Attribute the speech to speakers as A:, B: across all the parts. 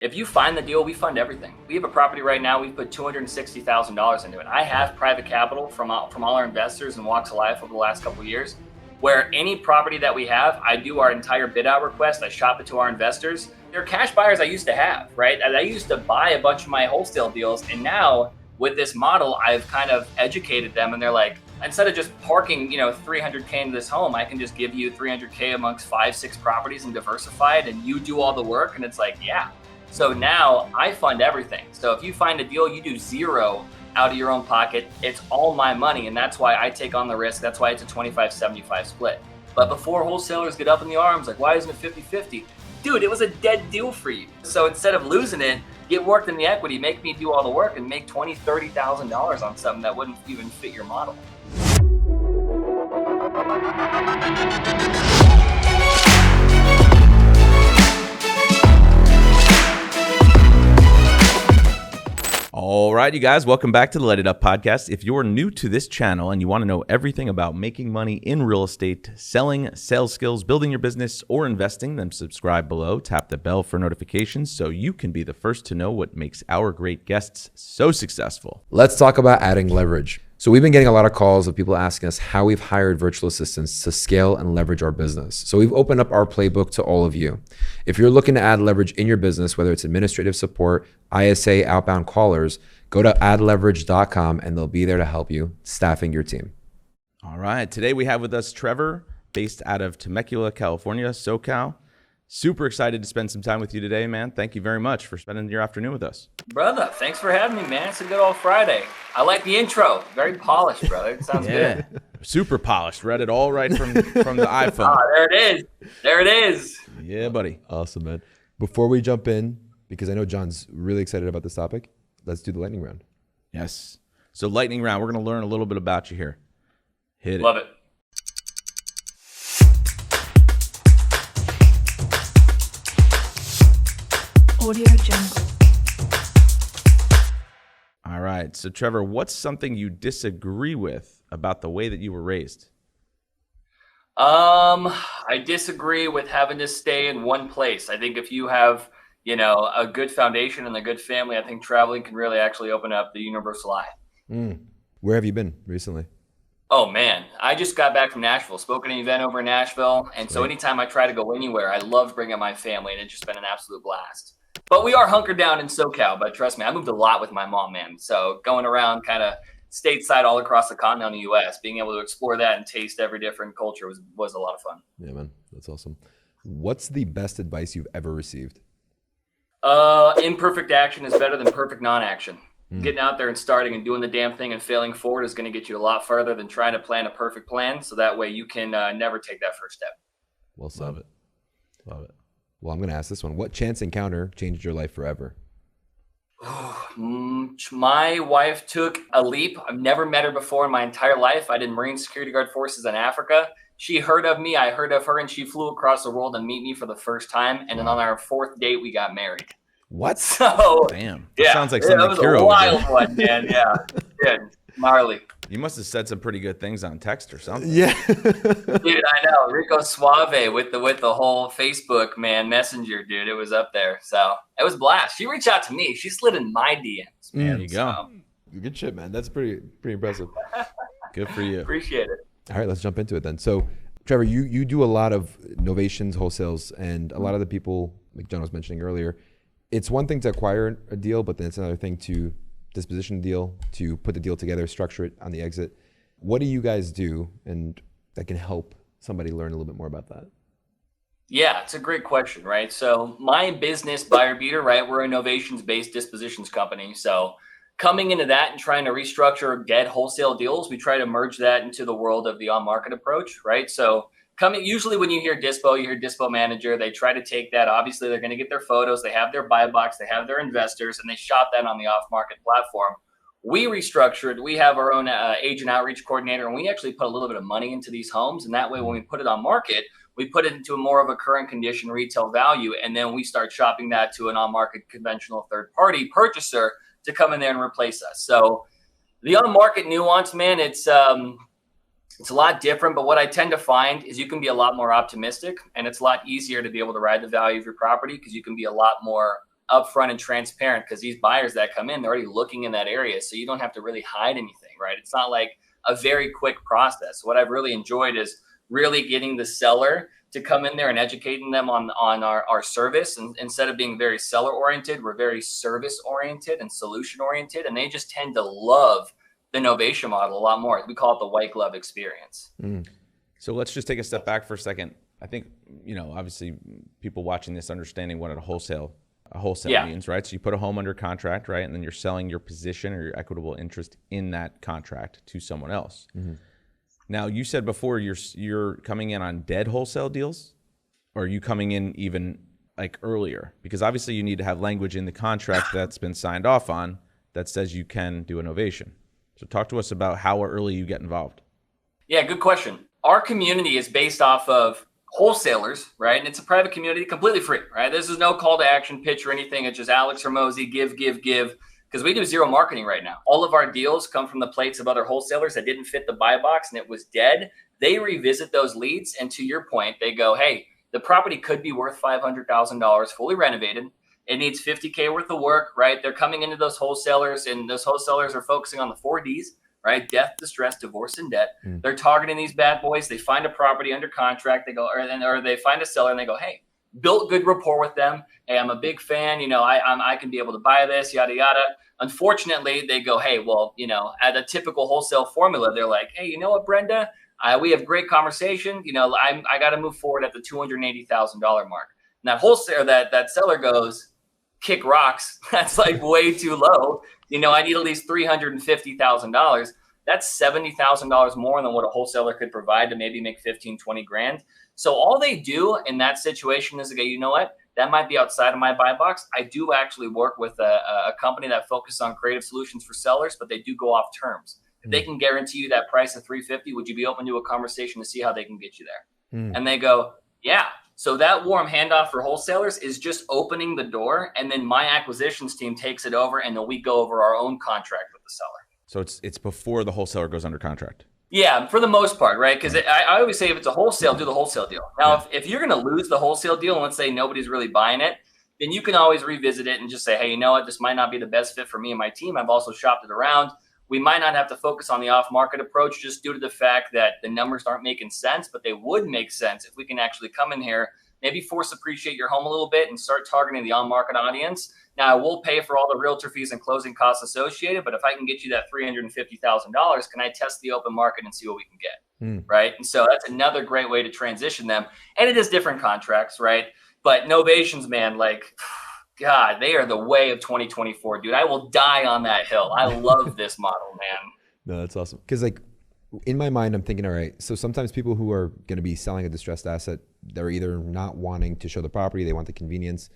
A: If you find the deal, we fund everything. We have a property right now, we've put $260,000 into it. I have private capital from all our investors and walks of life over the last couple of years, where any property that we have, I do our entire bid out request, I shop it to our investors. They're cash buyers I used to have, right? And I used to buy a bunch of my wholesale deals, and now with this model, I've kind of educated them, and they're like, instead of just parking, $300K into this home, I can just give you $300K amongst 5-6 properties and diversify it, and you do all the work. And it's like, yeah. So now I fund everything. So if you find a deal, you do zero out of your own pocket. It's all my money. And that's why I take on the risk. That's why it's a 25-75 split. But before wholesalers get up in the arms, like, why isn't it 50-50? Dude, it was a dead deal for you. So instead of losing it, get worked in the equity, make me do all the work and make $20,000, $30,000 on something that wouldn't even fit your model.
B: All right, you guys, welcome back to the Light It Up podcast. If you're new to this channel and you want to know everything about making money in real estate, selling, sales skills, building your business, or investing, then subscribe below, tap the bell for notifications so you can be the first to know what makes our great guests so successful.
C: Let's talk about adding leverage. So we've been getting a lot of calls of people asking us how we've hired virtual assistants to scale and leverage our business. So we've opened up our playbook to all of you. If you're looking to add leverage in your business, whether it's administrative support, ISA, outbound callers, go to addleverage.com and they'll be there to help you staffing your team.
B: All right, today we have with us Trever, based out of Temecula, California, SoCal. Super excited to spend some time with you today, man. Thank you very much for spending your afternoon with us.
A: Brother, thanks for having me, man. It's a good old Friday. I like the intro. Very polished, brother. It sounds good.
B: Super polished. Read it all right from the iPhone.
A: There it is. There it is.
B: Yeah, buddy.
C: Awesome, man. Before we jump in, because I know John's really excited about this topic, let's do the lightning round.
B: Yes. So lightning round, we're going to learn a little bit about you here. Hit it.
A: Love it.
D: Audio Jungle.
B: All right. So, Trever, what's something you disagree with about the way that you were raised?
A: I disagree with having to stay in one place. I think if you have, a good foundation and a good family, I think traveling can really actually open up the universal eye.
C: Where have you been recently?
A: Oh man, I just got back from Nashville, spoke at an event over in Nashville. And so anytime I try to go anywhere, I love bringing my family, and it's just been an absolute blast. But we are hunkered down in SoCal, but trust me, I moved a lot with my mom, man. So going around kind of stateside all across the continental US, being able to explore that and taste every different culture was a lot of fun.
C: Yeah, man, that's awesome. What's the best advice you've ever received?
A: Imperfect action is better than perfect non-action. Getting out there and starting and doing the damn thing and failing forward is going to get you a lot further than trying to plan a perfect plan. So that way you can never take that first step.
C: Well said. Love it. Well, I'm going to ask this one. What chance encounter changed your life forever?
A: My wife took a leap. I've never met her before in my entire life. I did Marine Security Guard forces in Africa. She heard of me, I heard of her, and she flew across the world to meet me for the first time. And then on our fourth date, we got married.
C: What?
A: So,
B: Damn. That sounds like something
A: that was
B: KIRO
A: a wild one, man. Yeah. Gnarly.
B: You must have said some pretty good things on text or something.
C: Yeah.
A: Dude, I know. Rico Suave with the whole Facebook, man, messenger, dude. It was up there. So it was a blast. She reached out to me. She slid in my DMs, man.
B: There you go.
C: Good shit, man. That's pretty impressive.
B: Good for you.
A: Appreciate it.
C: All right, let's jump into it then. So, Trever, you do a lot of novations, wholesales, and a lot of the people, like John was mentioning earlier, it's one thing to acquire a deal, but then it's another thing to disposition the deal, to put the deal together, structure it on the exit. What do you guys do, and that can help somebody learn a little bit more about that?
A: Yeah, it's a great question, right? So my business, Buyer Beater, right? We're a novations-based dispositions company. So coming into that and trying to restructure dead wholesale deals, we try to merge that into the world of the on-market approach, right? So usually when you hear dispo, you hear dispo manager, they try to take that. Obviously, they're going to get their photos, they have their buy box, they have their investors, and they shop that on the off-market platform. We restructured. We have our own agent outreach coordinator, and we actually put a little bit of money into these homes. And that way, when we put it on market, we put it into more of a current condition retail value, and then we start shopping that to an on-market conventional third-party purchaser to come in there and replace us. So the on-market nuance, man, it's a lot different, but what I tend to find is you can be a lot more optimistic, and it's a lot easier to be able to ride the value of your property because you can be a lot more upfront and transparent, because these buyers that come in, they're already looking in that area. So you don't have to really hide anything, right? It's not like a very quick process. What I've really enjoyed is really getting the seller to come in there and educating them on our service. And instead of being very seller oriented, we're very service oriented and solution oriented. And they just tend to love the Novation model a lot more. We call it the white glove experience.
B: So let's just take a step back for a second. I think, obviously people watching this understanding what a wholesale means, right? So you put a home under contract, right? And then you're selling your position or your equitable interest in that contract to someone else. Now, you said before you're coming in on dead wholesale deals, or are you coming in even like earlier? Because obviously you need to have language in the contract that's been signed off on that says you can do a novation. So talk to us about how early you get involved.
A: Yeah, good question. Our community is based off of wholesalers, right? And it's a private community, completely free, right? This is no call to action pitch or anything. It's just Alex Hormozi, give, because we do zero marketing right now. All of our deals come from the plates of other wholesalers that didn't fit the buy box and it was dead. They revisit those leads. And to your point, they go, hey, the property could be worth $500,000 fully renovated. It needs $50K worth of work, right? They're coming into those wholesalers, and those wholesalers are focusing on the 4 Ds, right? Death, distress, divorce, and debt. They're targeting these bad boys. They find a property under contract. They go, or they find a seller and they go, hey, built good rapport with them. Hey, I'm a big fan. I can be able to buy this, yada, yada. Unfortunately, they go, hey, well, at a typical wholesale formula, they're like, hey, you know what, Brenda? We have great conversation. I got to move forward at the $280,000 mark. And that wholesaler, that seller goes, kick rocks. That's like way too low. I need at least $350,000. That's $70,000 more than what a wholesaler could provide to maybe make 15, 20 grand. So all they do in that situation is they go, you know what? That might be outside of my buy box. I do actually work with a company that focuses on creative solutions for sellers, but they do go off terms. If they can guarantee you that price of $350, would you be open to a conversation to see how they can get you there? And they go, yeah. So that warm handoff for wholesalers is just opening the door, and then my acquisitions team takes it over, and then we go over our own contract with the seller.
B: So it's before the wholesaler goes under contract.
A: Yeah, for the most part, right? Because I always say if it's a wholesale, do the wholesale deal. Now, if you're going to lose the wholesale deal, and let's say nobody's really buying it, then you can always revisit it and just say, hey, you know what? This might not be the best fit for me and my team. I've also shopped it around. We might not have to focus on the off-market approach just due to the fact that the numbers aren't making sense, but they would make sense if we can actually come in here, maybe force appreciate your home a little bit and start targeting the on-market audience. Now, I will pay for all the realtor fees and closing costs associated, but if I can get you that $350,000, can I test the open market and see what we can get, right? And so that's another great way to transition them. And it is different contracts, right? But novations, man, like, God, they are the way of 2024, dude. I will die on that hill. I love this model, man.
C: No, that's awesome. Because in my mind, I'm thinking, all right, so sometimes people who are going to be selling a distressed asset, they're either not wanting to show the property, they want the convenience.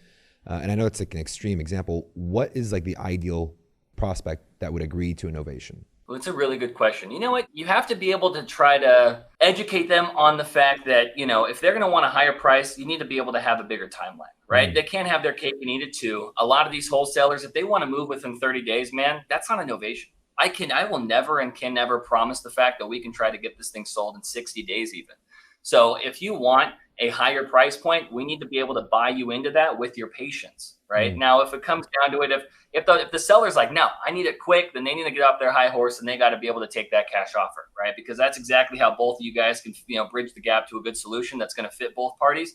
C: And I know it's like an extreme example. What is like the ideal prospect that would agree to a novation?
A: Well, it's a really good question. You know what? You have to be able to try to educate them on the fact that, if they're going to want a higher price, you need to be able to have a bigger timeline, right? They can't have their cake and eat it too. A lot of these wholesalers, if they want to move within 30 days, man, that's not a novation. I will never and can never promise the fact that we can try to get this thing sold in 60 days even. So if you want a higher price point, we need to be able to buy you into that with your patience, right? Now, if it comes down to it, if the seller's like, no, I need it quick, then they need to get off their high horse and they got to be able to take that cash offer, right? Because that's exactly how both of you guys can, bridge the gap to a good solution that's going to fit both parties.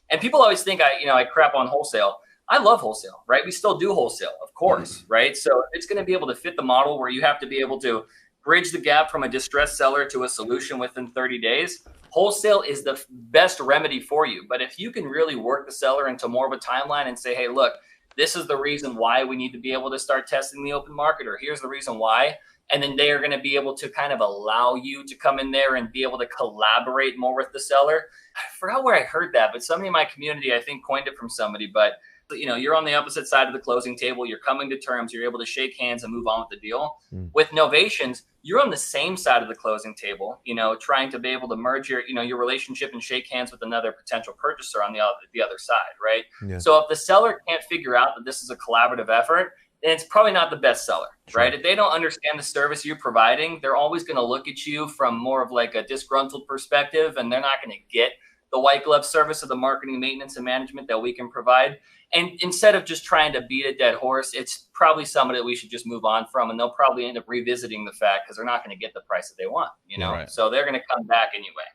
A: And people always think I crap on wholesale. I love wholesale, right? We still do wholesale, of course, right? So it's going to be able to fit the model where you have to be able to bridge the gap from a distressed seller to a solution within 30 days. Wholesale is the best remedy for you. But if you can really work the seller into more of a timeline and say, hey, look, this is the reason why we need to be able to start testing the open market, or here's the reason why. And then they are going to be able to kind of allow you to come in there and be able to collaborate more with the seller. I forgot where I heard that, but somebody in my community, I think, coined it from somebody. But you're on the opposite side of the closing table. You're coming to terms. You're able to shake hands and move on with the deal. With novations, you're on the same side of the closing table, trying to be able to merge your relationship and shake hands with another potential purchaser on the other side, right? Yeah. So if the seller can't figure out that this is a collaborative effort, then it's probably not the best seller, right? If they don't understand the service you're providing, they're always going to look at you from more of like a disgruntled perspective, and they're not going to get the white glove service of the marketing, maintenance, and management that we can provide. And instead of just trying to beat a dead horse, it's probably somebody that we should just move on from, and they'll probably end up revisiting the fact because they're not going to get the price that they want, you know?
B: Right.
A: So they're going to come back anyway.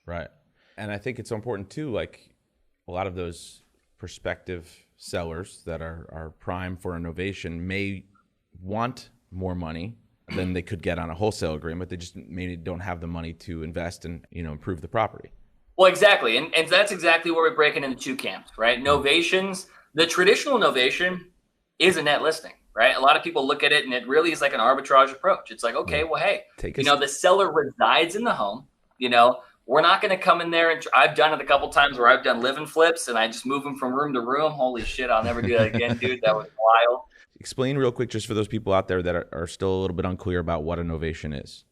B: Right. And I think it's so important too, like a lot of those prospective sellers that are prime for Novation may want more money than they could get on a wholesale agreement. They just maybe don't have the money to invest and, you know, improve the property.
A: Well, exactly. And that's exactly where we break it into two camps, right? Novations, the traditional novation is a net listing, right? A lot of people look at it and it really is like an arbitrage approach. It's like, okay, well, hey, you know, the seller resides in the home, you know, we're not going to come in there and I've done it a couple times where I've done live and flips and I just move them from room to room. Holy shit, I'll never do that again, dude. That was wild.
B: Explain real quick, just for those people out there that are still a little bit unclear about what a novation is.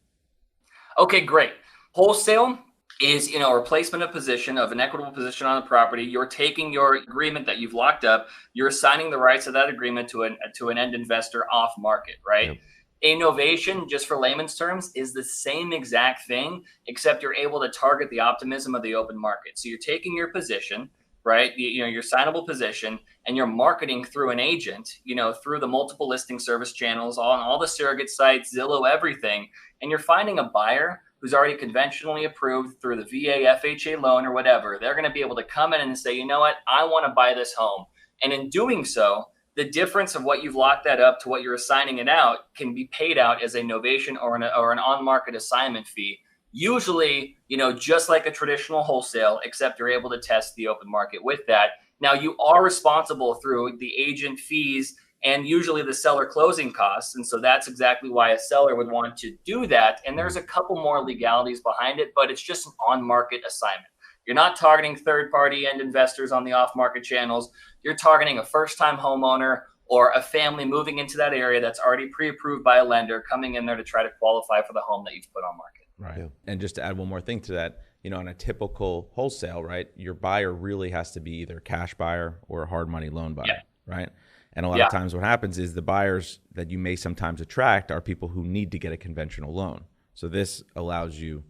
A: Okay, great. Wholesale is, you know, a replacement of position of an equitable position on the property. You're taking your agreement that you've locked up, you're assigning the rights of that agreement to an end investor off market, right? Yep. A novation, just for layman's terms, is the same exact thing, except you're able to target the optimism of the open market. So you're taking your position, right? You know, your signable position, and you're marketing through an agent, you know, through the multiple listing service channels, on all the surrogate sites, Zillow, everything. And you're finding a buyer who's already conventionally approved through the VA, FHA loan or whatever. They're going to be able to come in and say, you know what, I want to buy this home. And in doing so, the difference of what you've locked that up to what you're assigning it out can be paid out as a novation or an on-market assignment fee. Usually, you know, just like a traditional wholesale, except you're able to test the open market with that. Now, you are responsible through the agent fees and usually the seller closing costs. And so that's exactly why a seller would want to do that. And there's a couple more legalities behind it, but it's just an on-market assignment. You're not targeting third-party end investors on the off-market channels. You're targeting a first-time homeowner or a family moving into that area that's already pre-approved by a lender coming in there to try to qualify for the home that you've put on market.
B: Right. Yeah. And just to add one more thing to that, you know, on a typical wholesale, right, your buyer really has to be either a cash buyer or a hard money loan buyer, right? And a lot of times what happens is the buyers that you may sometimes attract are people who need to get a conventional loan. So this allows you,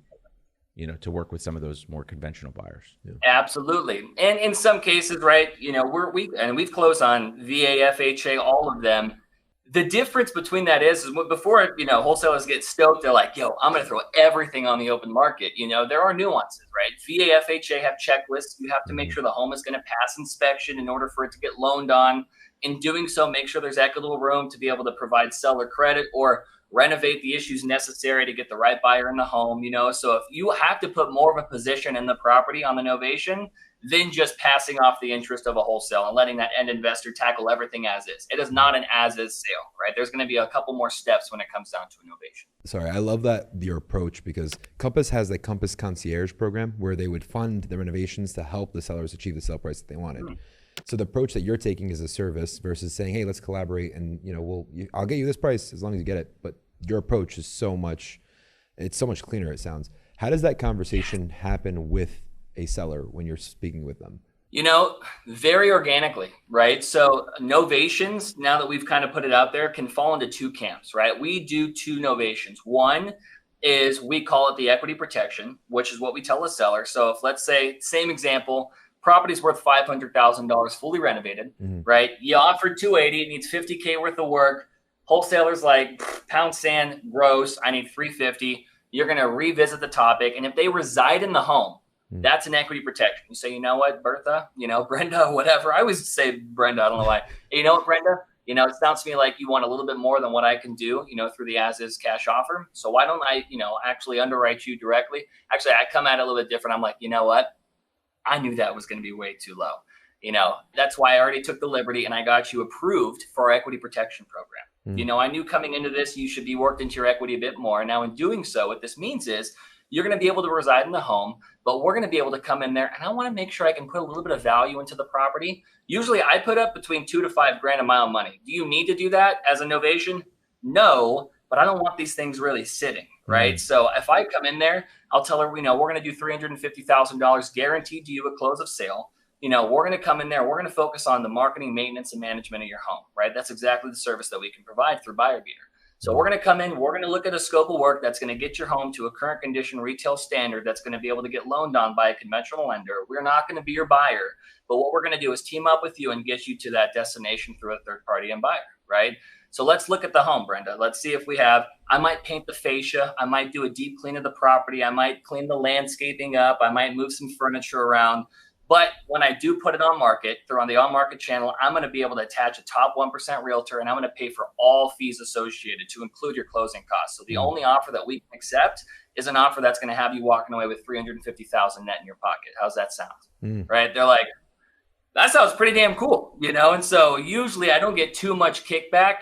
B: you know, to work with some of those more conventional buyers. Yeah.
A: Absolutely. And in some cases, right, you know, we've closed on VA, FHA, all of them. The difference between that is before, you know, wholesalers get stoked, they're like, yo, I'm going to throw everything on the open market. You know, there are nuances, right? VA, FHA have checklists. You have to make sure the home is going to pass inspection in order for it to get loaned on. In doing so, make sure there's equitable room to be able to provide seller credit or renovate the issues necessary to get the right buyer in the home, you know? So if you have to put more of a position in the property on the novation than just passing off the interest of a wholesale and letting that end investor tackle everything as is. It is not an as is sale, right? There's going to be a couple more steps when it comes down to a novation.
C: Sorry, I love that, your approach, because Compass has the Compass Concierge program where they would fund the renovations to help the sellers achieve the sale price that they wanted. So the approach that you're taking is a service versus saying, hey, let's collaborate and, you know, I'll get you this price as long as you get it. But your approach is it's so much cleaner, it sounds. How does that conversation happen with a seller when you're speaking with them?
A: You know, very organically, right? So novations, now that we've kind of put it out there, can fall into two camps, right? We do two novations. One is we call it the equity protection, which is what we tell a seller. So if, let's say, same example, property's worth $500,000 fully renovated, right? You offered $280, it needs $50K worth of work. Wholesalers like, pound sand, gross, I need $350. You're going to revisit the topic. And if they reside in the home, that's an equity protection. You say, you know what, Bertha, you know, Brenda, whatever. I always say Brenda, I don't know why. Hey, you know what, Brenda? You know, it sounds to me like you want a little bit more than what I can do, you know, through the as-is cash offer. So why don't I, you know, actually underwrite you directly? Actually, I come at it a little bit different. I'm like, you know what? I knew that was going to be way too low. You know, that's why I already took the liberty and I got you approved for our equity protection program. You know, I knew coming into this, you should be worked into your equity a bit more. Now, in doing so, what this means is you're going to be able to reside in the home, but we're going to be able to come in there and I want to make sure I can put a little bit of value into the property. Usually I put up between $2,000 to $5,000 a mile money. Do you need to do that as a novation? No, but I don't want these things really sitting, right? So if I come in there, I'll tell her, you know, we're going to do $350,000 guaranteed to you at close of sale. You know, we're going to come in there, we're going to focus on the marketing, maintenance, and management of your home, right? That's exactly the service that we can provide through Buyer Beater. So we're going to come in, we're going to look at a scope of work that's going to get your home to a current condition retail standard that's going to be able to get loaned on by a conventional lender. We're not going to be your buyer, but what we're going to do is team up with you and get you to that destination through a third party and buyer, right? So let's look at the home, Brenda. Let's see if we have, I might paint the fascia. I might do a deep clean of the property. I might clean the landscaping up. I might move some furniture around. But when I do put it on market, through on the on-market channel, I'm going to be able to attach a top 1% realtor, and I'm going to pay for all fees associated to include your closing costs. So the only offer that we can accept is an offer that's going to have you walking away with $350,000 net in your pocket. How's that sound? Right? They're like, that sounds pretty damn cool, And so usually I don't get too much kickback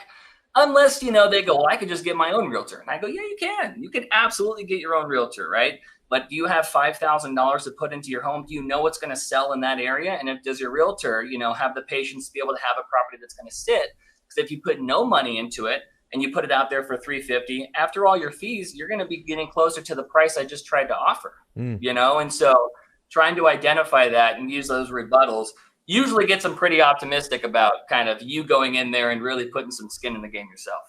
A: unless, they go, well, I could just get my own realtor. And I go, yeah, you can. You can absolutely get your own realtor, right? But do you have $5,000 to put into your home? Do you know what's going to sell in that area? And does your realtor, have the patience to be able to have a property that's going to sit? Because if you put no money into it and you put it out there for $350,000, after all your fees, you're going to be getting closer to the price I just tried to offer, And so trying to identify that and use those rebuttals usually gets them pretty optimistic about kind of you going in there and really putting some skin in the game yourself.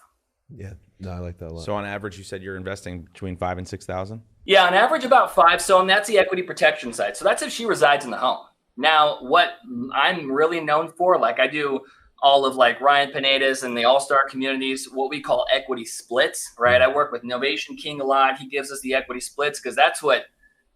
C: Yeah, no, I like that a lot.
B: So on average, you said you're investing between $5,000 and $6,000?
A: Yeah, on average about 5. So, and that's the equity protection side. So that's if she resides in the home. Now, what I'm really known for, like I do all of like Ryan Pineda's and the all-star communities, what we call equity splits, right? I work with Novation King a lot. He gives us the equity splits because that's what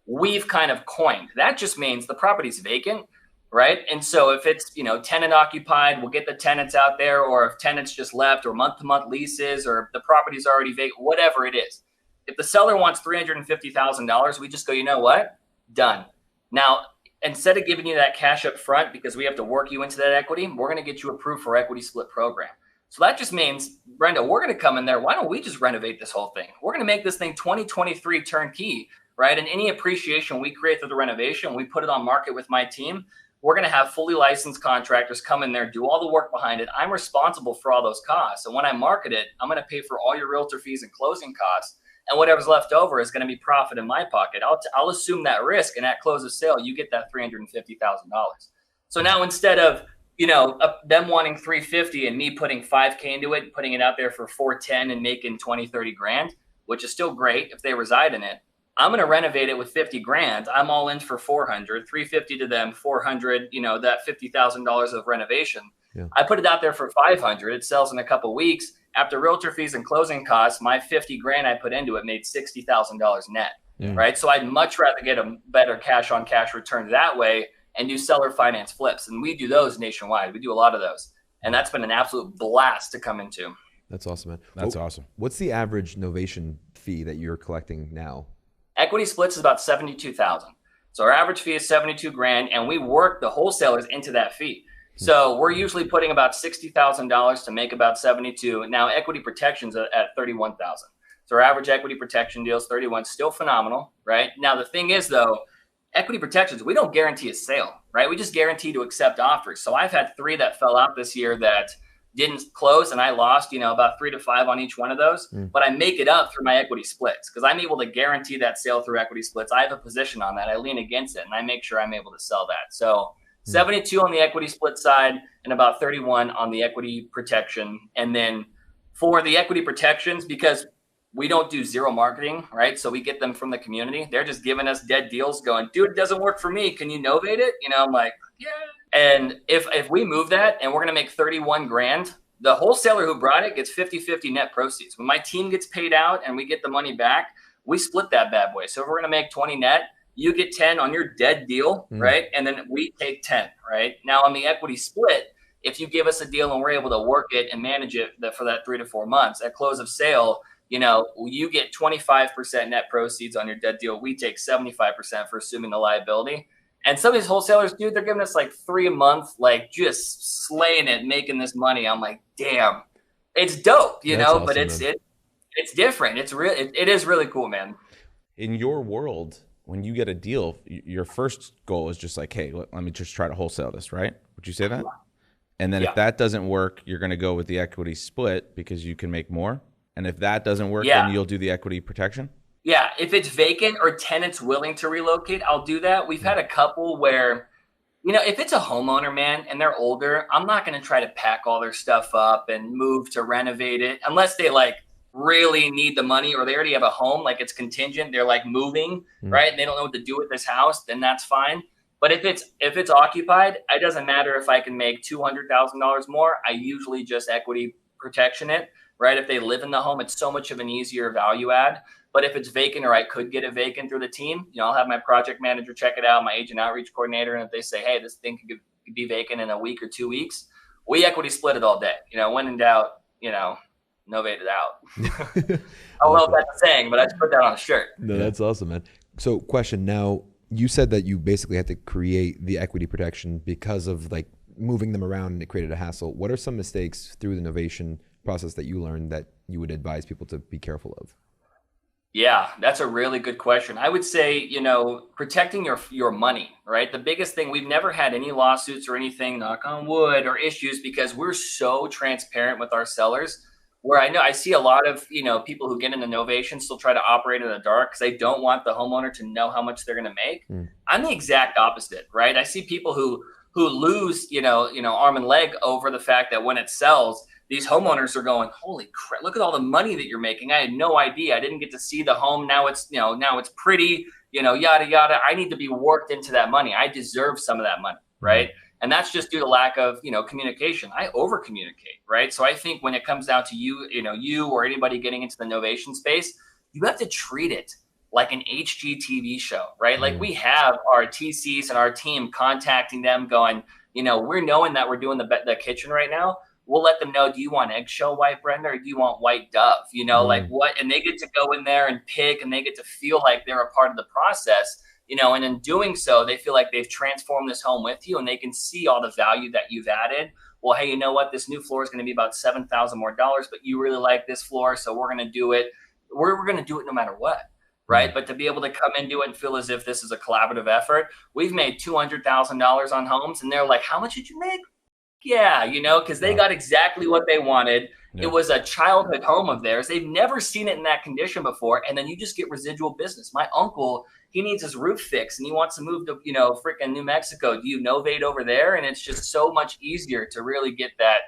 A: we've kind of coined. That just means the property's vacant, right? And so if it's, tenant occupied, we'll get the tenants out there, or if tenants just left, or month-to-month leases, or the property's already vacant, whatever it is. If the seller wants $350,000, we just go, you know what? Done. Now, instead of giving you that cash up front because we have to work you into that equity, we're going to get you approved for equity split program. So that just means, Brenda, we're going to come in there. Why don't we just renovate this whole thing? We're going to make this thing 2023 turnkey, right? And any appreciation we create through the renovation, we put it on market with my team. We're going to have fully licensed contractors come in there, do all the work behind it. I'm responsible for all those costs. And when I market it, I'm going to pay for all your realtor fees and closing costs. And whatever's left over is going to be profit in my pocket. I'll assume that risk. And at close of sale, you get that $350,000. So now instead of, them wanting $350,000 and me putting $5,000 into it and putting it out there for $410,000 and making $20,000, $30,000, which is still great if they reside in it, I'm going to renovate it with $50,000. I'm all in for $400,000, $350,000 to them, $400,000, that $50,000 of renovation. Yeah. I put it out there for $500,000. It sells in a couple of weeks. After realtor fees and closing costs, my $50,000 I put into it made $60,000 net, right? So I'd much rather get a better cash on cash return that way and do seller finance flips. And we do those nationwide. We do a lot of those. And that's been an absolute blast to come into.
C: That's awesome, man.
B: That's awesome.
C: What's the average Novation fee that you're collecting now?
A: Equity splits is about $72,000. So our average fee is $72,000, and we work the wholesalers into that fee. So we're usually putting about $60,000 to make about $72,000. Now equity protection's at $31,000. So our average equity protection deal is $31,000, still phenomenal, right? Now the thing is though, equity protections, we don't guarantee a sale, right? We just guarantee to accept offers. So I've had 3 that fell out this year that didn't close, and I lost, about 3 to 5 on each one of those. But I make it up through my equity splits because I'm able to guarantee that sale through equity splits. I have a position on that. I lean against it, and I make sure I'm able to sell that. So 72 on the equity split side and about 31 on the equity protection. And then for the equity protections, because we don't do zero marketing, right? So we get them from the community. They're just giving us dead deals going, dude, it doesn't work for me. Can you novate it? I'm like, yeah. And if we move that and we're going to make $31,000, the wholesaler who brought it gets 50-50 net proceeds. When my team gets paid out and we get the money back, we split that bad boy. So if we're going to make 20 net, you get 10 on your dead deal, right? And then we take 10, right? Now on the equity split, if you give us a deal and we're able to work it and manage it for that 3 to 4 months, at close of sale, you get 25% net proceeds on your dead deal. We take 75% for assuming the liability. And some of these wholesalers, dude, they're giving us like 3 a month, like just slaying it, making this money. I'm like, damn, it's dope,
C: That's awesome,
A: but it's different. It's real. It is really cool, man.
B: In your world, when you get a deal, your first goal is just like, hey, let me just try to wholesale this, right? Would you say that? And then if that doesn't work, you're going to go with the equity split because you can make more. And if that doesn't work, then you'll do the equity protection?
A: Yeah, if it's vacant or tenants willing to relocate, I'll do that. We've had a couple where, if it's a homeowner, man, and they're older, I'm not going to try to pack all their stuff up and move to renovate it unless they like really need the money, or they already have a home, like it's contingent, they're like moving, right? And they don't know what to do with this house, then that's fine. But if it's occupied, it doesn't matter if I can make $200,000 more. I usually just equity protection it, right? If they live in the home, it's so much of an easier value add. But if it's vacant, or I could get it vacant through the team, I'll have my project manager check it out, my agent outreach coordinator. And if they say, hey, this thing could be vacant in a week or 2 weeks, we equity split it all day. When in doubt, novate it out. I don't know if that's a saying, but I just put that on a shirt.
C: No, that's awesome, man. So question now, you said that you basically had to create the equity protection because of like moving them around and it created a hassle. What are some mistakes through the novation process that you learned that you would advise people to be careful of?
A: Yeah, that's a really good question. I would say, protecting your money, right? The biggest thing, we've never had any lawsuits or anything, knock on wood, or issues, because we're so transparent with our sellers, where I see a lot of, people who get into novation still try to operate in the dark because they don't want the homeowner to know how much they're going to make. I'm the exact opposite, right? I see people who lose, arm and leg over the fact that when it sells, these homeowners are going, holy crap, look at all the money that you're making. I had no idea. I didn't get to see the home. Now it's, now it's pretty, yada, yada. I need to be worked into that money. I deserve some of that money, right? And that's just due to lack of, communication. I over communicate, right? So I think when it comes down to you or anybody getting into the novation space, you have to treat it like an HGTV show, right? Like we have our TCs and our team contacting them going, we're knowing that we're doing the kitchen right now. We'll let them know, do you want eggshell white, Brenda, or do you want white dove? Like what? And they get to go in there and pick, and they get to feel like they're a part of the process, and in doing so, they feel like they've transformed this home with you, and they can see all the value that you've added. Well, hey, you know what? This new floor is going to be about $7,000 more, but you really like this floor, so we're going to do it. We're going to do it no matter what, right? But to be able to come into it and feel as if this is a collaborative effort, we've made $200,000 on homes, and they're like, how much did you make? Yeah, because they got exactly what they wanted. Yeah. It was a childhood home of theirs. They've never seen it in that condition before. And then you just get residual business. My uncle, he needs his roof fixed and he wants to move to, freaking New Mexico. Do you novate over there? And it's just so much easier to really get that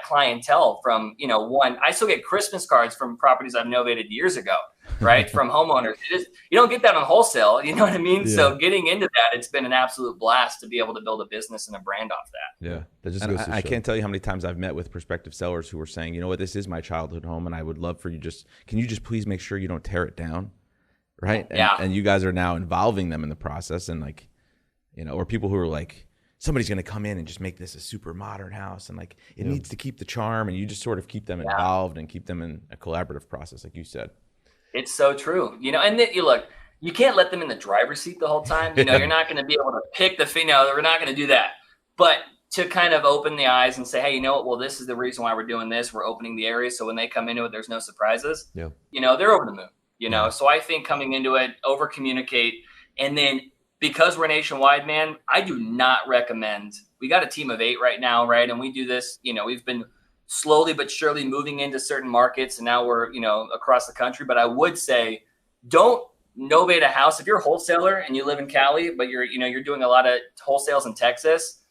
A: clientele from, one. I still get Christmas cards from properties I've novated years ago, right? From homeowners. You don't get that on wholesale. You know what I mean? Yeah. So getting into that, it's been an absolute blast to be able to build a business and a brand off that.
C: Yeah. That just goes to
B: I can't tell you how many times I've met with prospective sellers who were saying, this is my childhood home and I would love for you can you just please make sure you don't tear it down? Right. And you guys are now involving them in the process, and or people who are like, somebody's going to come in and just make this a super modern house, and like it needs to keep the charm, and you just sort of keep them involved and keep them in a collaborative process, like you said.
A: It's so true. And then you can't let them in the driver's seat the whole time. You're not going to be able to pick the we're not going to do that. But to kind of open the eyes and say, hey, well, this is the reason why we're doing this. We're opening the area so when they come into it, there's no surprises. Yeah. They're over the moon. So I think coming into it, over communicate, and then because we're nationwide, man, I do not recommend. We got a team of 8 right now, right? And we do this, we've been slowly but surely moving into certain markets, and now we're, across the country. But I would say, don't novate a house. If you're a wholesaler and you live in Cali, but you're doing a lot of wholesales in Texas,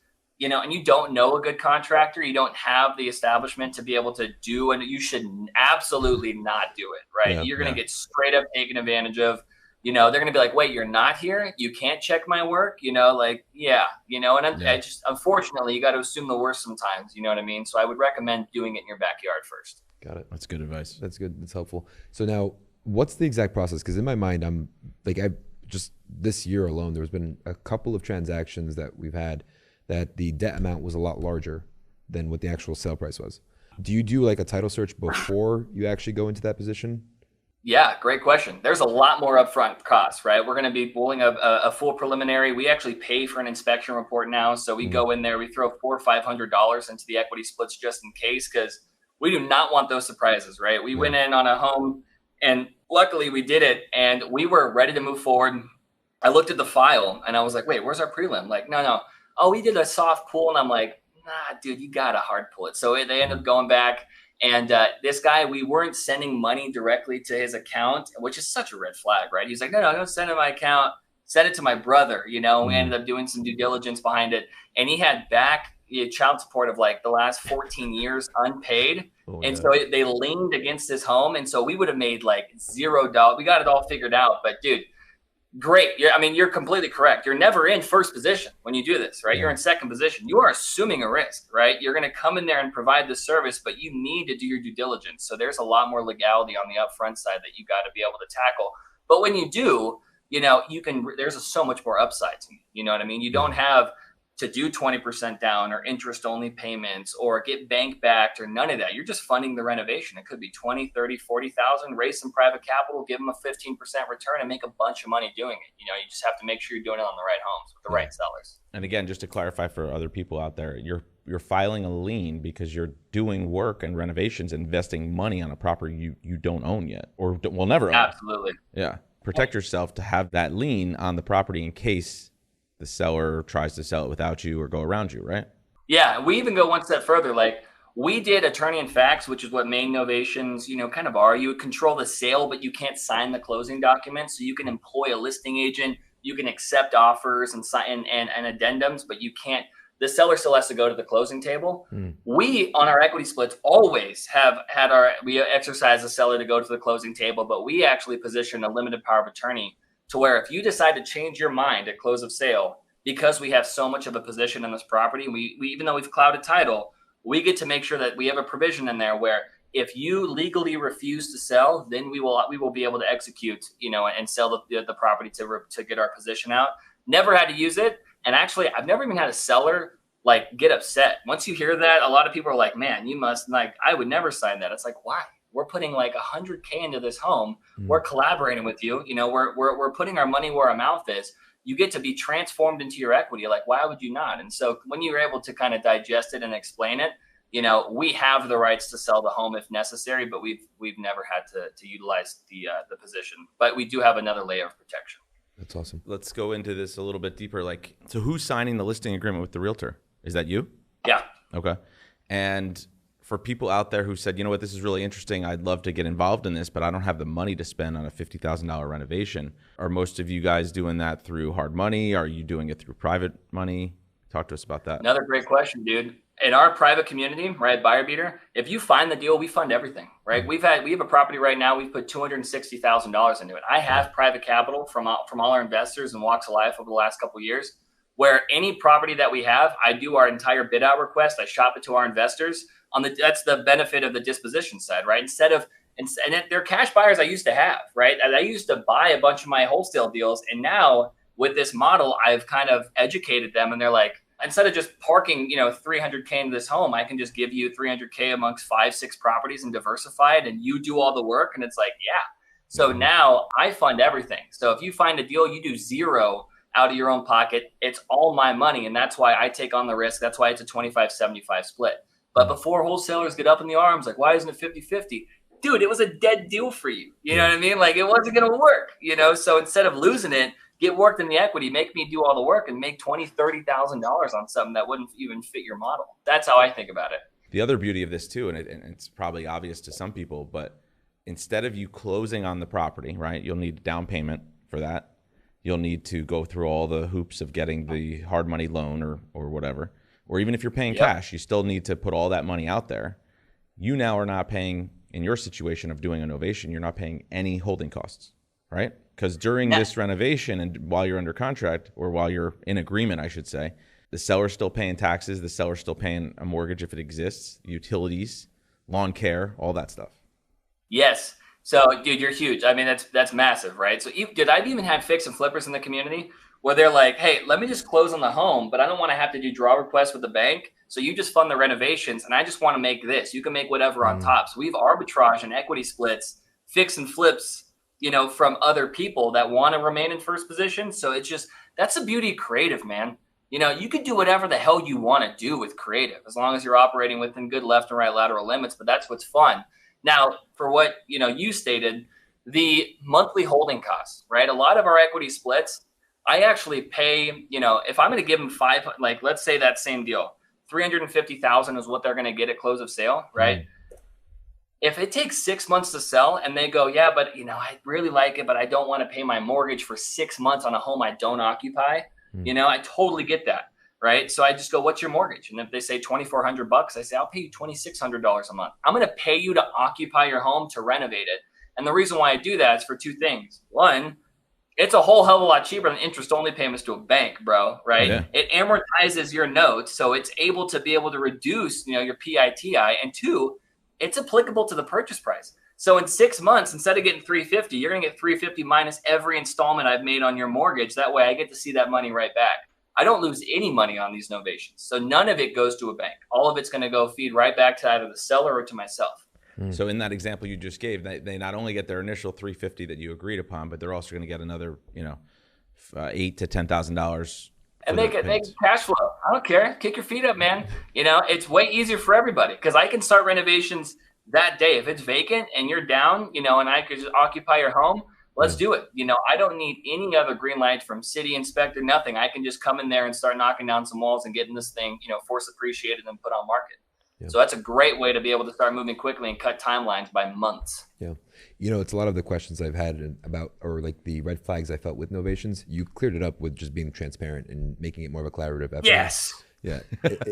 A: and you don't know a good contractor, you don't have the establishment to be able to do, and you should absolutely not do it, right? You're going to get straight up taken advantage of. They're going to be like, wait, you're not here? You can't check my work? And I just, unfortunately, you got to assume the worst sometimes, you know what I mean? So I would recommend doing it in your backyard first.
C: Got it.
B: That's good advice.
C: That's good. That's helpful. So now, what's the exact process? Because in my mind, I'm like, just this year alone, there's been a couple of transactions that we've had that the debt amount was a lot larger than what the actual sale price was. Do you do like a title search before you actually go into that position?
A: Yeah, great question. There's a lot more upfront costs, right? We're going to be pulling a full preliminary. We actually pay for an inspection report now. So we go in there, we throw $400 or $500 into the equity splits just in case, because we do not want those surprises, right? We went in on a home, and luckily we did it, and we were ready to move forward. I looked at the file and I was like, wait, where's our prelim? Like, no. Oh, we did a soft pull. And I'm like, nah, dude, you got to hard pull it. So they ended up going back. And this guy, we weren't sending money directly to his account, which is such a red flag, right? He's like, no, don't send it to my account. Send it to my brother. We ended up doing some due diligence behind it. And he had back, child support of like the last 14 years unpaid.
B: Oh,
A: And
B: yeah.
A: so they leaned against his home. And so we would have made like $0. We got it all figured out. But dude, great. I mean, you're completely correct. You're never in first position when you do this, right?
C: Yeah.
A: You're in second position. You are assuming a risk, right? You're going to come in there and provide the service, but you need to do your due diligence. So there's a lot more legality on the upfront side that you got to be able to tackle. But when you do, there's so much more upside to me. You know what I mean? You don't have to do 20% down or interest only payments or get bank backed or none of that. You're just funding the renovation. It could be 20, 30, 40,000, raise some private capital, give them a 15% return and make a bunch of money doing it. You just have to make sure you're doing it on the right homes with the right sellers.
B: And again, just to clarify for other people out there, you're filing a lien because you're doing work and renovations, investing money on a property you don't own yet or will never own.
A: Absolutely.
B: Yeah. Protect yourself to have that lien on the property in case the seller tries to sell it without you or go around you, right?
A: Yeah, we even go one step further. Like we did attorney in facts, which is what main novations, kind of are. You would control the sale, but you can't sign the closing documents. So you can employ a listing agent, you can accept offers and sign and addendums, but you can't. The seller still has to go to the closing table. We, on our equity splits, always have had we exercise the seller to go to the closing table, but we actually position a limited power of attorney to where if you decide to change your mind at close of sale, because we have so much of a position in this property, we even though we've clouded title, we get to make sure that we have a provision in there where if you legally refuse to sell, then we will be able to execute, and sell the property to get our position out. Never had to use it. And actually, I've never even had a seller like get upset. Once you hear that, a lot of people are like, man, you must I would never sign that. It's like, why? We're putting like $100K into this home. We're collaborating with you. We're putting our money where our mouth is. You get to be transformed into your equity. Like, why would you not? And so when you're able to kind of digest it and explain it, we have the rights to sell the home if necessary, but we've never had to utilize the position. But we do have another layer of protection.
C: That's awesome.
B: Let's go into this a little bit deeper. So who's signing the listing agreement with the realtor? Is that you?
A: Yeah.
B: Okay. And for people out there who said, you know what, this is really interesting, I'd love to get involved in this, but I don't have the money to spend on a $50,000 renovation. Are most of you guys doing that through hard money? Are you doing it through private money? Talk to us about that.
A: Another great question, dude. In our private community, right, Buyer Beater, if you find the deal, we fund everything, right? We have a property right now. We've put $260,000 into it. I have private capital from all our investors and walks of life over the last couple of years, where any property that we have, I do our entire bid out request. I shop it to our investors. That's the benefit of the disposition side, right? And they're cash buyers I used to have, right? I used to buy a bunch of my wholesale deals, and now with this model, I've kind of educated them, and they're like, instead of just parking, $300K into this home, I can just give you $300K amongst 5-6 properties and diversify it, and you do all the work. And it's like, yeah. So now I fund everything. So if you find a deal, you do zero out of your own pocket. It's all my money, and that's why I take on the risk. That's why it's a 25-75 split. But before wholesalers get up in the arms, like, why isn't it 50-50? Dude, it was a dead deal for you. You know what I mean? Like, it wasn't going to work, So instead of losing it, get worked in the equity, make me do all the work and make $20,000, $30,000 on something that wouldn't even fit your model. That's how I think about it.
B: The other beauty of this too, and it's probably obvious to some people, but instead of you closing on the property, right, you'll need a down payment for that. You'll need to go through all the hoops of getting the hard money loan or whatever. Or even if you're paying cash, you still need to put all that money out there. You now are not paying, in your situation of doing a novation, you're not paying any holding costs, right? Because during this renovation and while you're under contract, or while you're in agreement, I should say, the seller's still paying taxes, the seller's still paying a mortgage if it exists, utilities, lawn care, all that stuff.
A: Yes. So, dude, you're huge. I mean, that's massive, right? So, I've even had fix and flippers in the community where they're like, hey, let me just close on the home, but I don't want to have to do draw requests with the bank. So you just fund the renovations, and I just want to make this. You can make whatever on top. So we've arbitrage and equity splits, fix and flips, from other people that want to remain in first position. So it's just, that's the beauty of creative, man. You could do whatever the hell you want to do with creative, as long as you're operating within good left and right lateral limits, but that's what's fun. Now, for what, you stated, the monthly holding costs, right? A lot of our equity splits, I actually pay, if I'm going to give them let's say that same deal, $350,000 is what they're going to get at close of sale, right? If it takes 6 months to sell and they go, yeah, but I really like it, but I don't want to pay my mortgage for 6 months on a home I don't occupy. I totally get that, right? So I just go, what's your mortgage? And if they say $2,400, I say, I'll pay you $2,600 a month. I'm going to pay you to occupy your home, to renovate it. And the reason why I do that is for two things. One, it's a whole hell of a lot cheaper than interest-only payments to a bank, bro, right?
B: Yeah.
A: It amortizes your notes, so it's able to be able to reduce, your PITI. And two, it's applicable to the purchase price. So in 6 months, instead of getting $350, you're going to get $350 minus every installment I've made on your mortgage. That way I get to see that money right back. I don't lose any money on these novations. So none of it goes to a bank. All of it's going to go feed right back to either the seller or to myself.
B: So in that example you just gave, they not only get their initial $350 that you agreed upon, but they're also going to get another, $8,000 to $10,000.
A: And they get cash flow. I don't care. Kick your feet up, man. It's way easier for everybody because I can start renovations that day. If it's vacant and you're down, and I could just occupy your home, let's do it. I don't need any other green light from city inspector, nothing. I can just come in there and start knocking down some walls and getting this thing, force appreciated and put on market. Yeah. So that's a great way to be able to start moving quickly and cut timelines by months.
C: Yeah. It's a lot of the questions I've had about, or like the red flags I felt with Novations. You cleared it up with just being transparent and making it more of a collaborative effort.
A: Yes.
C: Yeah.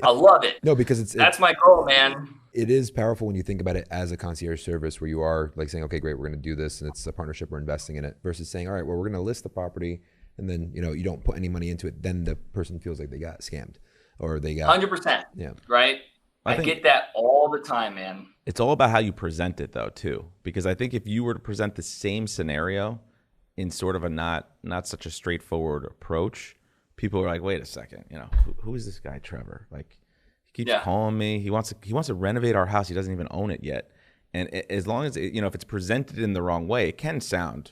A: I love it.
C: No, because
A: that's my goal, man.
C: It is powerful when you think about it as a concierge service where you are like saying, okay, great, we're going to do this. And it's a partnership, we're investing in it, versus saying, all right, well, we're going to list the property. And then, you don't put any money into it. Then the person feels like they got scammed or they got
A: 100%.
C: Yeah.
A: Right. I get that all the time, man.
B: It's all about how you present it though, too, because I think if you were to present the same scenario in sort of a not such a straightforward approach, people are like, wait a second, who is this guy, Trever? Like, he keeps calling me. He wants to renovate our house. He doesn't even own it yet. And as long as if it's presented in the wrong way, it can sound,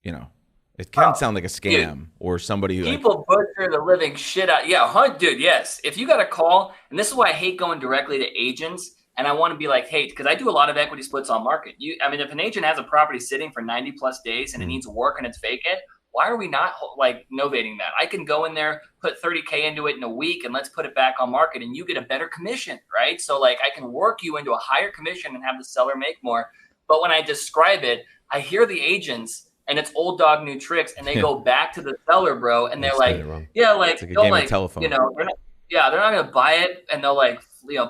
B: it can sound like a scam, dude, or somebody who
A: people butcher the living shit out. Yeah, dude. Yes. If you got a call, and this is why I hate going directly to agents, and I want to be like, hey, because I do a lot of equity splits on market. If an agent has a property sitting for 90 plus days and it needs work and it's vacant, why are we not like novating that? I can go in there, put 30K into it in a week, and let's put it back on market, and you get a better commission, right? So like I can work you into a higher commission and have the seller make more. But when I describe it, I hear the agents. And it's old dog, new tricks. And they go back to the seller, bro. And they're like, yeah, like,
B: it's like a game of telephone.
A: they're not going to buy it. And they'll like,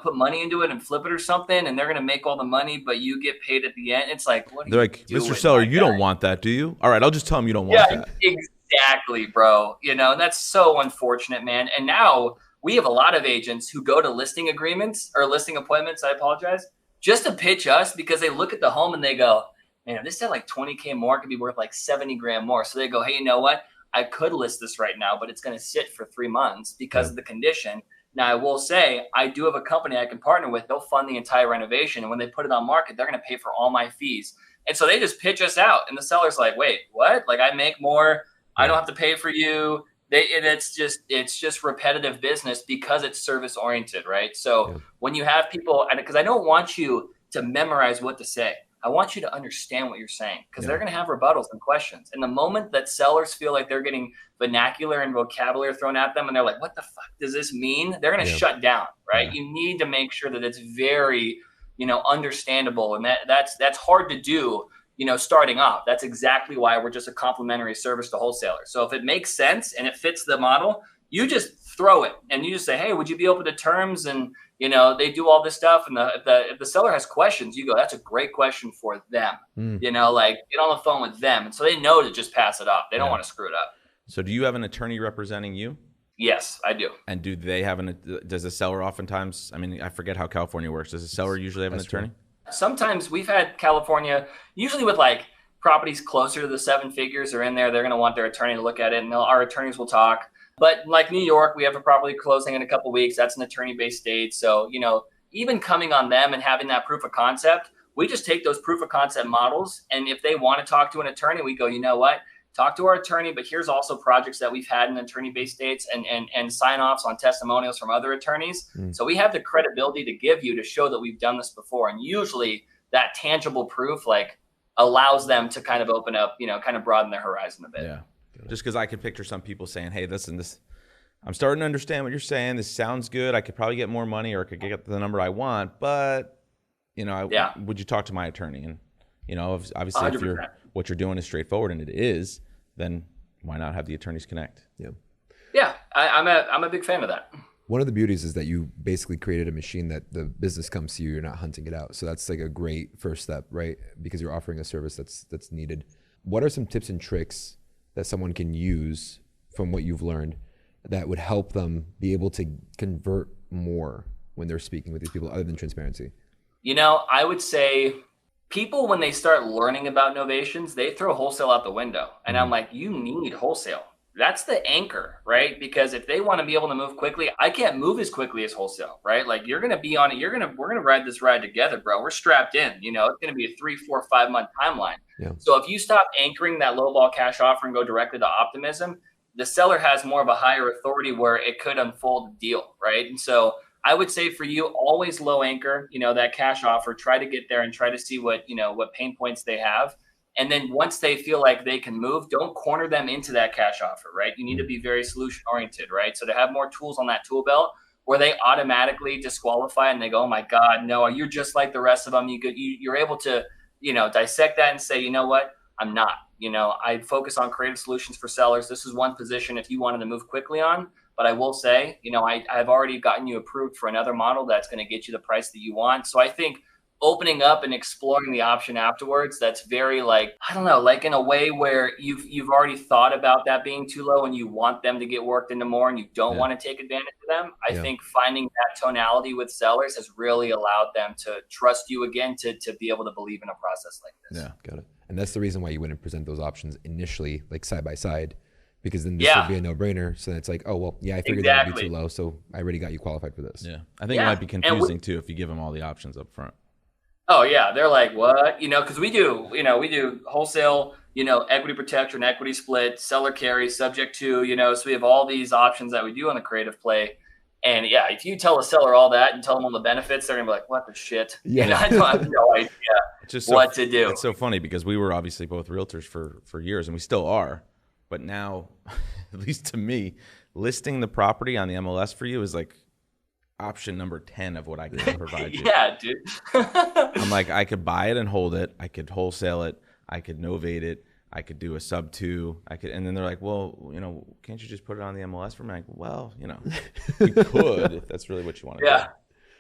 A: put money into it and flip it or something. And they're going to make all the money, but you get paid at the end. It's like, what are
B: they're like, Mr. Seller, you don't want that, do you? All right, I'll just tell them you don't want that.
A: Exactly, bro. That's so unfortunate, man. And now we have a lot of agents who go to listing agreements or listing appointments, I apologize, just to pitch us because they look at the home and they go, man, if this had like 20K more, it could be worth like 70 grand more. So they go, hey, you know what? I could list this right now, but it's going to sit for 3 months because of the condition. Now, I will say, I do have a company I can partner with. They'll fund the entire renovation. And when they put it on market, they're going to pay for all my fees. And so they just pitch us out. And the seller's like, wait, what? Like I make more. I don't have to pay for you. It's just repetitive business because it's service oriented, right? So when you have people, because I don't want you to memorize what to say. I want you to understand what you're saying because they're going to have rebuttals and questions. And the moment that sellers feel like they're getting vernacular and vocabulary thrown at them and they're like, what the fuck does this mean? They're going to shut down, right? Yeah. You need to make sure that it's very, understandable. And that's hard to do, starting off. That's exactly why we're just a complimentary service to wholesalers. So if it makes sense and it fits the model, you just throw it and you just say, hey, would you be open to terms? And they do all this stuff. And if the seller has questions, you go, that's a great question for them. Like get on the phone with them. And so they know to just pass it off. They don't want to screw it up.
B: So do you have an attorney representing you?
A: Yes, I do.
B: And do they have does the seller oftentimes, I forget how California works. Does the seller usually have an attorney?
A: Sometimes we've had California, usually with like properties closer to the 7 figures are in there. They're going to want their attorney to look at it and our attorneys will talk. But like New York, we have a property closing in a couple of weeks. That's an attorney-based state. So, even coming on them and having that proof of concept, we just take those proof of concept models. And if they want to talk to an attorney, we go, you know what? Talk to our attorney. But here's also projects that we've had in attorney-based states and sign-offs on testimonials from other attorneys. So we have the credibility to give you to show that we've done this before. And usually that tangible proof like allows them to kind of open up, kind of broaden their horizon a bit.
B: Yeah. Just because I can picture some people saying, hey, this, I'm starting to understand what you're saying. This sounds good. I could probably get more money or I could get the number I want. But, would you talk to my attorney? And, obviously 100%. If what you're doing is straightforward and it is, then why not have the attorneys connect?
C: Yeah.
A: Yeah, I'm a big fan of that.
C: One of the beauties is that you basically created a machine that the business comes to you. You're not hunting it out. So that's like a great first step, right? Because you're offering a service that's needed. What are some tips and tricks that someone can use from what you've learned that would help them be able to convert more when they're speaking with these people, other than transparency?
A: I would say people, when they start learning about Novations, they throw wholesale out the window. And I'm like, you need wholesale. That's the anchor, right? Because if they want to be able to move quickly, I can't move as quickly as wholesale, right? Like you're going to be on it. We're going to ride this ride together, bro. We're strapped in, it's going to be a 3, 4, 5 month timeline.
C: Yeah.
A: So if you stop anchoring that low ball cash offer and go directly to optimism, the seller has more of a higher authority where it could unfold the deal, right? And so I would say for you, always low anchor, that cash offer, try to get there and try to see what pain points they have. And then once they feel like they can move, don't corner them into that cash offer, right? You need to be very solution oriented, right? So to have more tools on that tool belt where they automatically disqualify and they go, oh my God, no, you're just like the rest of them. You're able to, dissect that and say, you know what, I'm not, I focus on creative solutions for sellers. This is one position if you wanted to move quickly on, but I will say, I've already gotten you approved for another model that's going to get you the price that you want. So I think opening up and exploring the option afterwards, that's very like in a way where you've already thought about that being too low and you want them to get worked into more and you don't want to take advantage of them. I think finding that tonality with sellers has really allowed them to trust you again to be able to believe in a process like this.
C: Yeah, got it. And that's the reason why you wouldn't present those options initially, like side by side, because then this would be a no-brainer. So it's like, oh, well, yeah, I figured that would be too low, so I already got you qualified for this.
B: Yeah, I think it might be confusing too if you give them all the options up front.
A: Oh yeah, they're like, what? Because we do wholesale, equity protection, equity split, seller carry, subject to, so we have all these options that we do on the creative play. And yeah, if you tell a seller all that and tell them all the benefits, they're gonna be like, what the shit?
C: Yeah.
A: I have no idea what to do.
B: It's so funny because we were obviously both realtors for years and we still are. But now, at least to me, listing the property on the MLS for you is like option number 10 of what I can provide you.
A: Yeah, dude.
B: I'm like, I could buy it and hold it. I could wholesale it. I could novate it. I could do a sub 2. And then they're like, well, can't you just put it on the MLS for me? I'm like, well, we could if that's really what you want to do.
A: Yeah,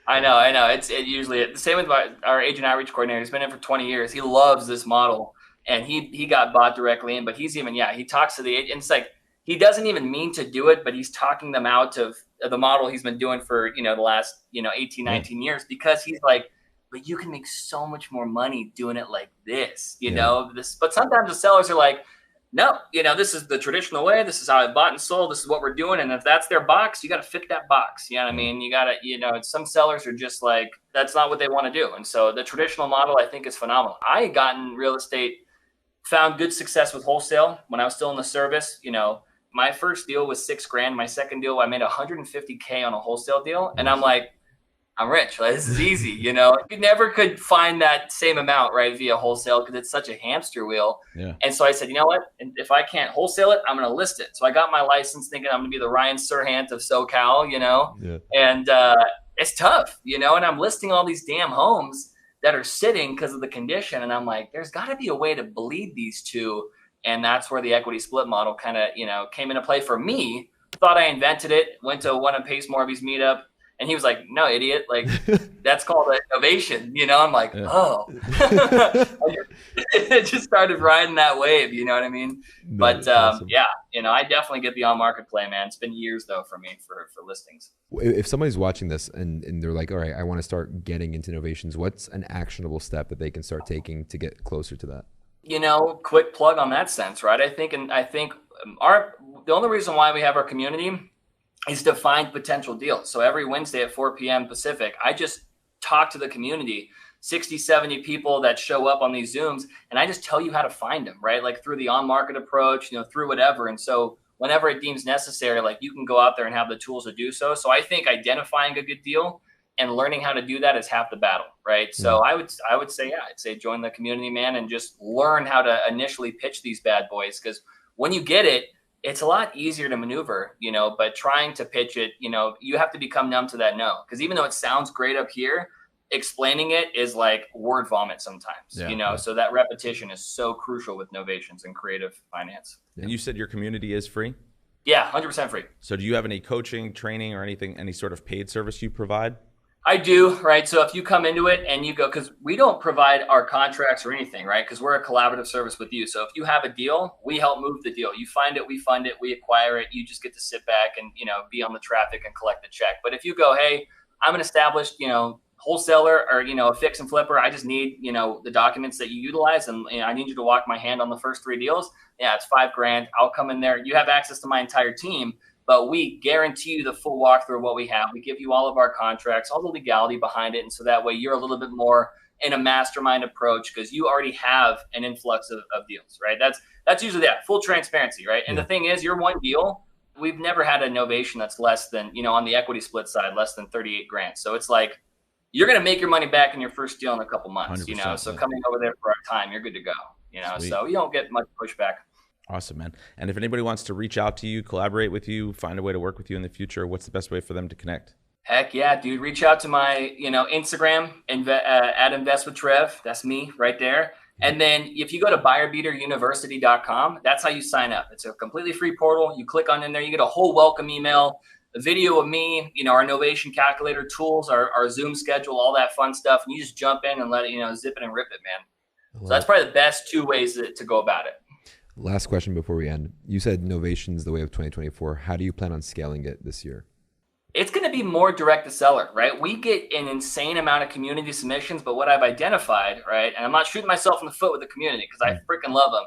A: I know. It's usually the same with our agent outreach coordinator. He's been in for 20 years. He loves this model and he got bought directly in, but he talks to the agent. It's like, he doesn't even mean to do it, but he's talking them out of the model he's been doing for, the last, 18, 19 years, because he's like, but you can make so much more money doing it like this, but sometimes the sellers are like, no, this is the traditional way. This is how I bought and sold. This is what we're doing. And if that's their box, you got to fit that box. You know what I mean? You got to, some sellers are just like, that's not what they want to do. And so the traditional model, I think, is phenomenal. I had gotten real estate, found good success with wholesale when I was still in the service. My first deal was $6,000. My second deal, I made $150K on a wholesale deal. And I'm like, I'm rich. Like, this is easy. You never could find that same amount, right, via wholesale because it's such a hamster wheel. Yeah. And so I said, you know what? If I can't wholesale it, I'm going to list it. So I got my license thinking I'm going to be the Ryan Serhant of SoCal, and it's tough, and I'm listing all these damn homes that are sitting because of the condition. And I'm like, there's got to be a way to bleed these two. And that's where the equity split model kind of, came into play for me. Thought I invented it, went to one of Pace Morby's meetup. And he was like, no, idiot. Like, that's called Novation. I'm like, oh. It just started riding that wave. You know what I mean? No, but awesome. I definitely get the on-market play, man. It's been years, though, for me for listings.
C: If somebody's watching this and they're like, all right, I want to start getting into Novations, what's an actionable step that they can start taking to get closer to that?
A: Quick plug on that sense, right? I think the only reason why we have our community is to find potential deals. So every Wednesday at 4 p.m. Pacific, I just talk to the community, 60, 70 people that show up on these Zooms, and I just tell you how to find them, right? Like through the on-market approach, through whatever. And so whenever it deems necessary, like you can go out there and have the tools to do so. So I think identifying a good deal and learning how to do that is half the battle, right? So I would say, I'd say join the community, man, and just learn how to initially pitch these bad boys. Because when you get it, it's a lot easier to maneuver, but trying to pitch it, you have to become numb to that no. Because even though it sounds great up here, explaining it is like word vomit sometimes, so that repetition is so crucial with Novations and creative finance.
B: And you said your community is free?
A: Yeah, 100% free.
B: So do you have any coaching, training, or anything, any sort of paid service you provide?
A: I do, right? So if you come into it and you go, because we don't provide our contracts or anything, right? Because we're a collaborative service with you. So if you have a deal, we help move the deal. You find it, we fund it, we acquire it. You just get to sit back and, be on the traffic and collect the check. But if you go, hey, I'm an established, wholesaler or, a fix and flipper, I just need, the documents that you utilize. And I need you to walk my hand on the first 3 deals. Yeah, it's $5,000. I'll come in there. You have access to my entire team. But we guarantee you the full walkthrough of what we have. We give you all of our contracts, all the legality behind it. And so that way you're a little bit more in a mastermind approach because you already have an influx of deals, right? That's usually that full transparency, right? And the thing is, your one deal, we've never had a novation that's less than, on the equity split side, less than $38,000. So it's like, you're going to make your money back in your first deal in a couple months, so coming over there for our time, you're good to go, so you don't get much pushback.
B: Awesome, man. And if anybody wants to reach out to you, collaborate with you, find a way to work with you in the future, what's the best way for them to connect?
A: Heck yeah, dude. Reach out to my, Instagram, at Invest with Trev. That's me right there. And then if you go to buyerbeateruniversity.com, that's how you sign up. It's a completely free portal. You click on in there, you get a whole welcome email, a video of me, our Novation calculator tools, our Zoom schedule, all that fun stuff. And you just jump in and let it, zip it and rip it, man. So that's probably the best 2 ways to go about it.
C: Last question before we end. You said Novation is the way of 2024. How do you plan on scaling it this year?
A: It's going to be more direct to seller, right? We get an insane amount of community submissions, but what I've identified, right? And I'm not shooting myself in the foot with the community because I freaking love them.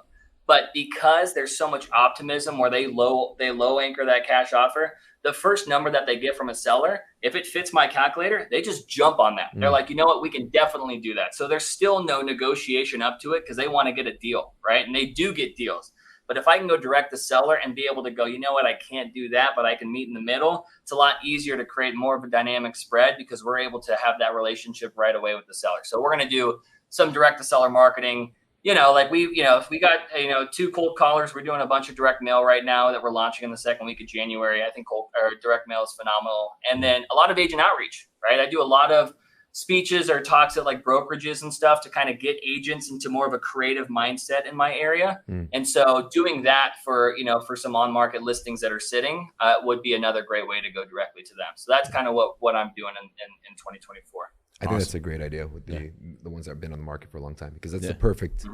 A: But because there's so much optimism where they low anchor that cash offer, the first number that they get from a seller, if it fits my calculator, they just jump on that. They're like, you know what, we can definitely do that. So there's still no negotiation up to it because they want to get a deal, right? And they do get deals. But if I can go direct to seller and be able to go, you know what, I can't do that, but I can meet in the middle, it's a lot easier to create more of a dynamic spread because we're able to have that relationship right away with the seller. So we're going to do some direct to seller marketing. Like if we got, 2 cold callers, we're doing a bunch of direct mail right now that we're launching in the second week of January. I think direct mail is phenomenal. And then a lot of agent outreach, right? I do a lot of speeches or talks at like brokerages and stuff to kind of get agents into more of a creative mindset in my area. And so doing that for some on-market listings that are sitting would be another great way to go directly to them. So that's kind of what I'm doing in 2024.
C: I think that's a great idea with the ones that have been on the market for a long time because that's the perfect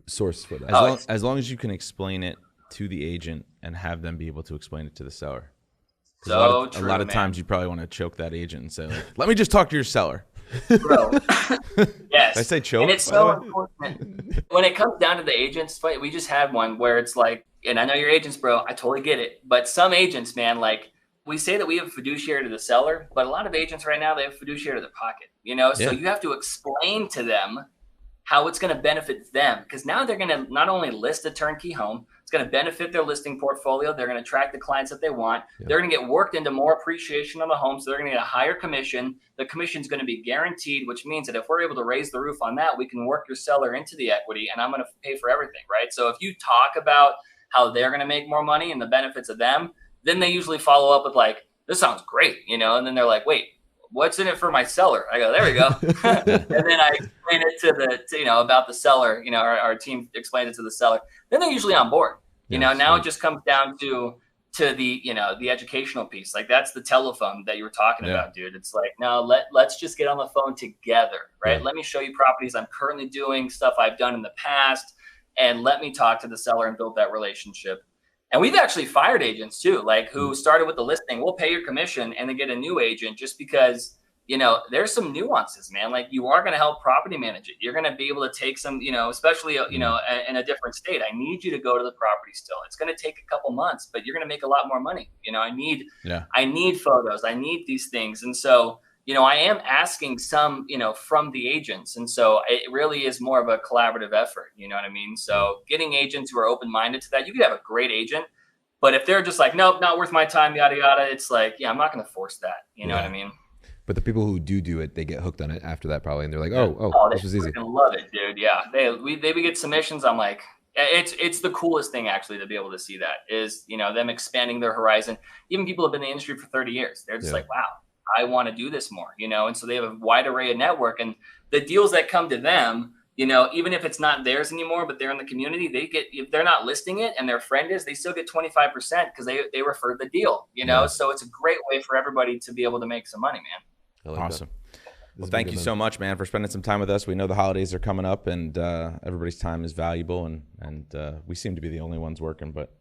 C: source for that.
B: As long as you can explain it to the agent and have them be able to explain it to the seller.
A: So
B: a lot of times you probably want to choke that agent and say, like, let me just talk to your seller.
A: Bro. Yes.
B: Did I say choke?
A: And it's so important. When it comes down to the agents, we just had one where it's like, and I know your agents, bro, I totally get it. But some agents, man, like we say that we have fiduciary to the seller, but a lot of agents right now, they have fiduciary to the pocket, So you have to explain to them how it's going to benefit them because now they're going to not only list a turnkey home, it's going to benefit their listing portfolio. They're going to attract the clients that they want. They're going to get worked into more appreciation on the home. So they're going to get a higher commission. The commission is going to be guaranteed, which means that if we're able to raise the roof on that, we can work your seller into the equity and I'm going to pay for everything, right? So if you talk about how they're going to make more money and the benefits of them, then they usually follow up with like, this sounds great, and then they're like, wait, what's in it for my seller? I go, there we go. And then I explain it to about the seller, our team explains it to the seller. Then they're usually on board. Now it just comes down to the, the educational piece. Like that's the telephone that you were talking about, dude. It's like, no, let's just get on the phone together, right? Let me show you properties I'm currently doing, stuff I've done in the past, and let me talk to the seller and build that relationship. And we've actually fired agents too, like who started with the listing. We'll pay your commission and then get a new agent just because, there's some nuances, man. Like you are going to help property manage it. You're going to be able to take some, especially, in a different state. I need you to go to the property still. It's going to take a couple months, but you're going to make a lot more money. I need photos. I need these things. And so, I am asking some, from the agents. And so it really is more of a collaborative effort. You know what I mean? So getting agents who are open-minded to that, you could have a great agent, but if they're just like, nope, not worth my time, yada, yada, it's like, I'm not going to force that. You know what I mean?
C: But the people who do it, they get hooked on it after that probably. And they're like, oh, this was easy.
A: They love it, dude. Yeah. They get submissions. I'm like, it's the coolest thing actually to be able to see that is, them expanding their horizon. Even people who have been in the industry for 30 years. They're just like, wow, I want to do this more, and so they have a wide array of network and the deals that come to them, even if it's not theirs anymore, but they're in the community, if they're not listing it and their friend is, they still get 25% because they referred the deal, So it's a great way for everybody to be able to make some money, man.
C: I like
B: Awesome.
C: that.
B: Well, thank you so much, man, for spending some time with us. We know the holidays are coming up, and everybody's time is valuable, and we seem to be the only ones working. But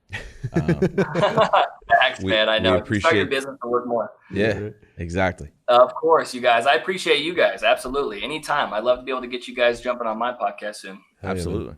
A: thanks, man. I know.
B: We appreciate
A: start your business to work more.
B: Yeah, exactly.
A: Of course, you guys. I appreciate you guys. Absolutely. Anytime. I'd love to be able to get you guys jumping on my podcast soon.
C: Hell yeah, man.
B: Absolutely.